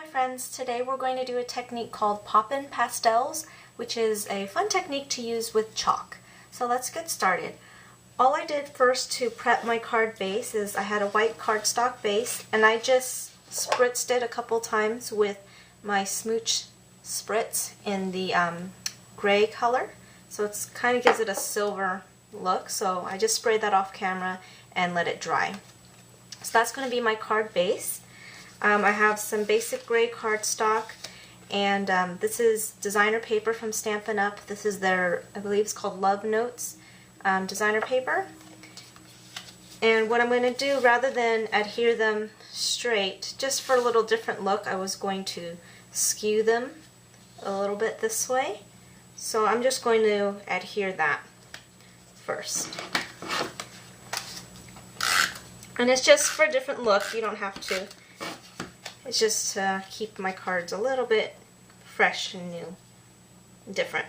my friends, today we're going to do a technique called Poppin' Pastels, which is a fun technique to use with chalk. So let's get started. All I did first to prep my card base is I had a white cardstock base and I just spritzed it a couple times with my smooch spritz in the gray color. So it kind of gives it a silver look, so I just sprayed that off camera and let it dry. So that's going to be my card base. I have some basic gray cardstock, and this is designer paper from Stampin' Up. This is their, I believe it's called Love Notes designer paper. And what I'm going to do, rather than adhere them straight, just for a little different look, I was going to skew them a little bit this way. So I'm just going to adhere that first. And it's just for a different look, you don't have to. It's just to keep my cards a little bit fresh and new, different.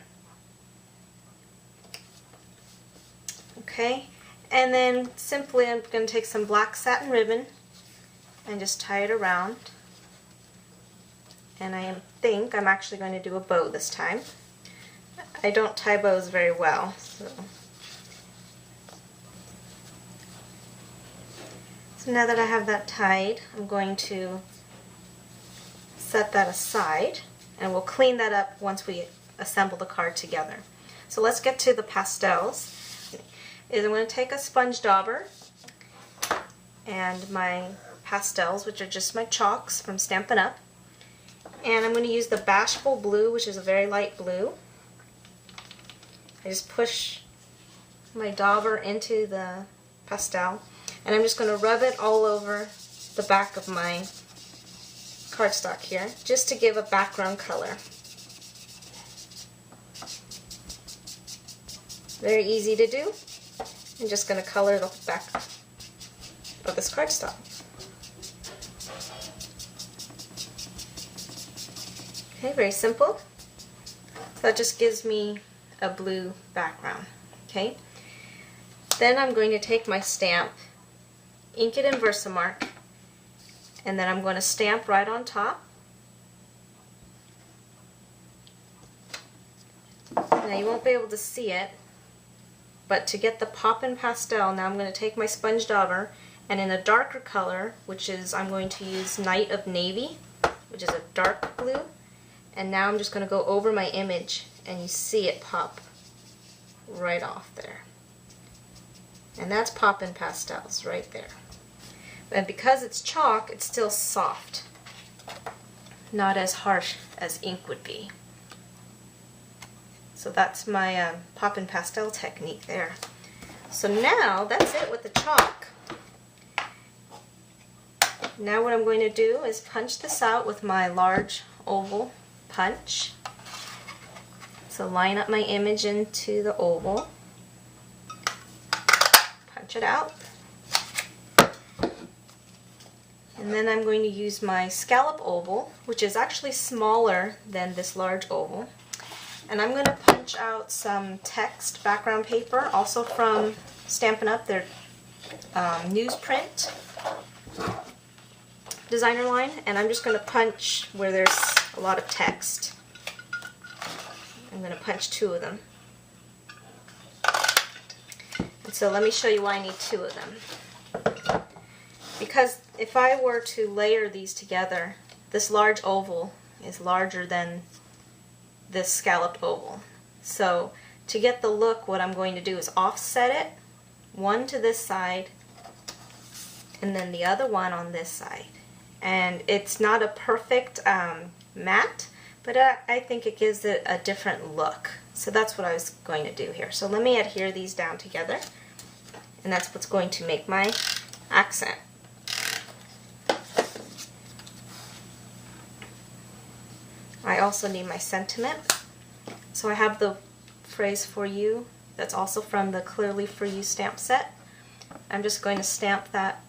Okay, and then simply I'm going to take some black satin ribbon and just tie it around. And I think I'm actually going to do a bow this time. I don't tie bows very well, so now that I have that tied, I'm going to set that aside, and we'll clean that up once we assemble the card together. So let's get to the pastels. I'm going to take a sponge dauber and my pastels, which are just my chalks from Stampin' Up, and I'm going to use the Bashful Blue, which is a very light blue. I just push my dauber into the pastel, and I'm just going to rub it all over the back of my cardstock here, just to give a background color. Very easy to do. I'm just going to color the back of this cardstock. Okay, very simple. So that just gives me a blue background. Okay. Then I'm going to take my stamp, ink it in Versamark, and then I'm going to stamp right on top. Now you won't be able to see it, but to get the Poppin' Pastel, now I'm going to take my sponge dauber, and in a darker color, which is, I'm going to use Night of Navy, which is a dark blue, and now I'm just going to go over my image, and you see it pop right off there. And that's Poppin' Pastels right there. And because it's chalk, it's still soft, not as harsh as ink would be. So that's my Poppin' Pastel technique there. So now that's it with the chalk. Now what I'm going to do is punch this out with my large oval punch. So line up my image into the oval, punch it out. And then I'm going to use my scallop oval, which is actually smaller than this large oval. And I'm going to punch out some text background paper, also from Stampin' Up, their newsprint designer line. And I'm just going to punch where there's a lot of text. I'm going to punch 2 of them. And so let me show you why I need 2 of them. Because if I were to layer these together, this large oval is larger than this scalloped oval. So to get the look, what I'm going to do is offset it, one to this side, and then the other one on this side. And it's not a perfect matte, but I think it gives it a different look. So that's what I was going to do here. So let me adhere these down together, and that's what's going to make my accent. I also need my sentiment. So I have the phrase "for you" that's also from the Clearly For You stamp set. I'm just going to stamp that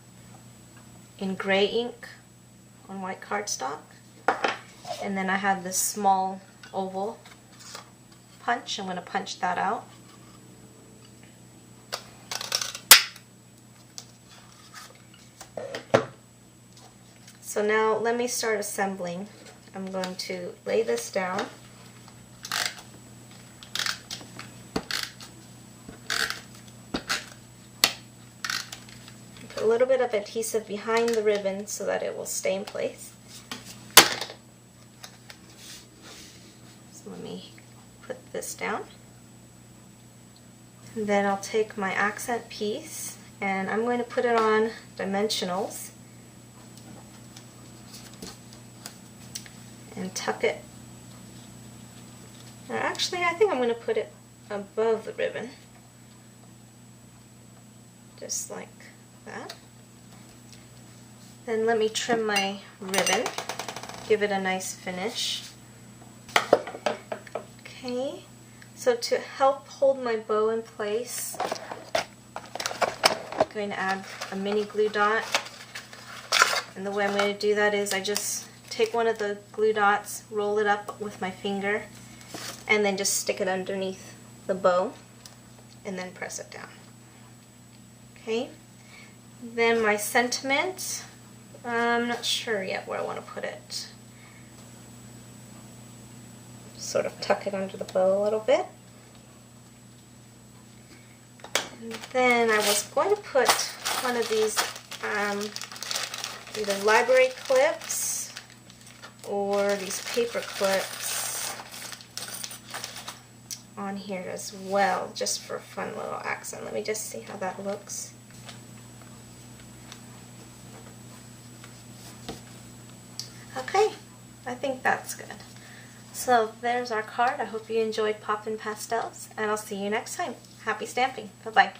in gray ink on white cardstock. And then I have this small oval punch. I'm going to punch that out. So now let me start assembling. I'm going to lay this down. Put a little bit of adhesive behind the ribbon so that it will stay in place. So let me put this down. And then I'll take my accent piece and I'm going to put it on dimensionals and tuck it. Or actually, I think I'm going to put it above the ribbon, just like that. Then let me trim my ribbon, give it a nice finish. Okay, so to help hold my bow in place, I'm going to add a mini glue dot. And the way I'm going to do that is I just take one of the glue dots, roll it up with my finger, and then just stick it underneath the bow, and then press it down. Okay, then my sentiment, I'm not sure yet where I want to put it. Sort of tuck it under the bow a little bit. And then I was going to put one of these either library clips or these paper clips on here as well, just for a fun little accent. Let me just see how that looks. Okay, I think that's good. So there's our card. I hope you enjoyed Poppin' Pastels, and I'll see you next time. Happy stamping. Bye-bye.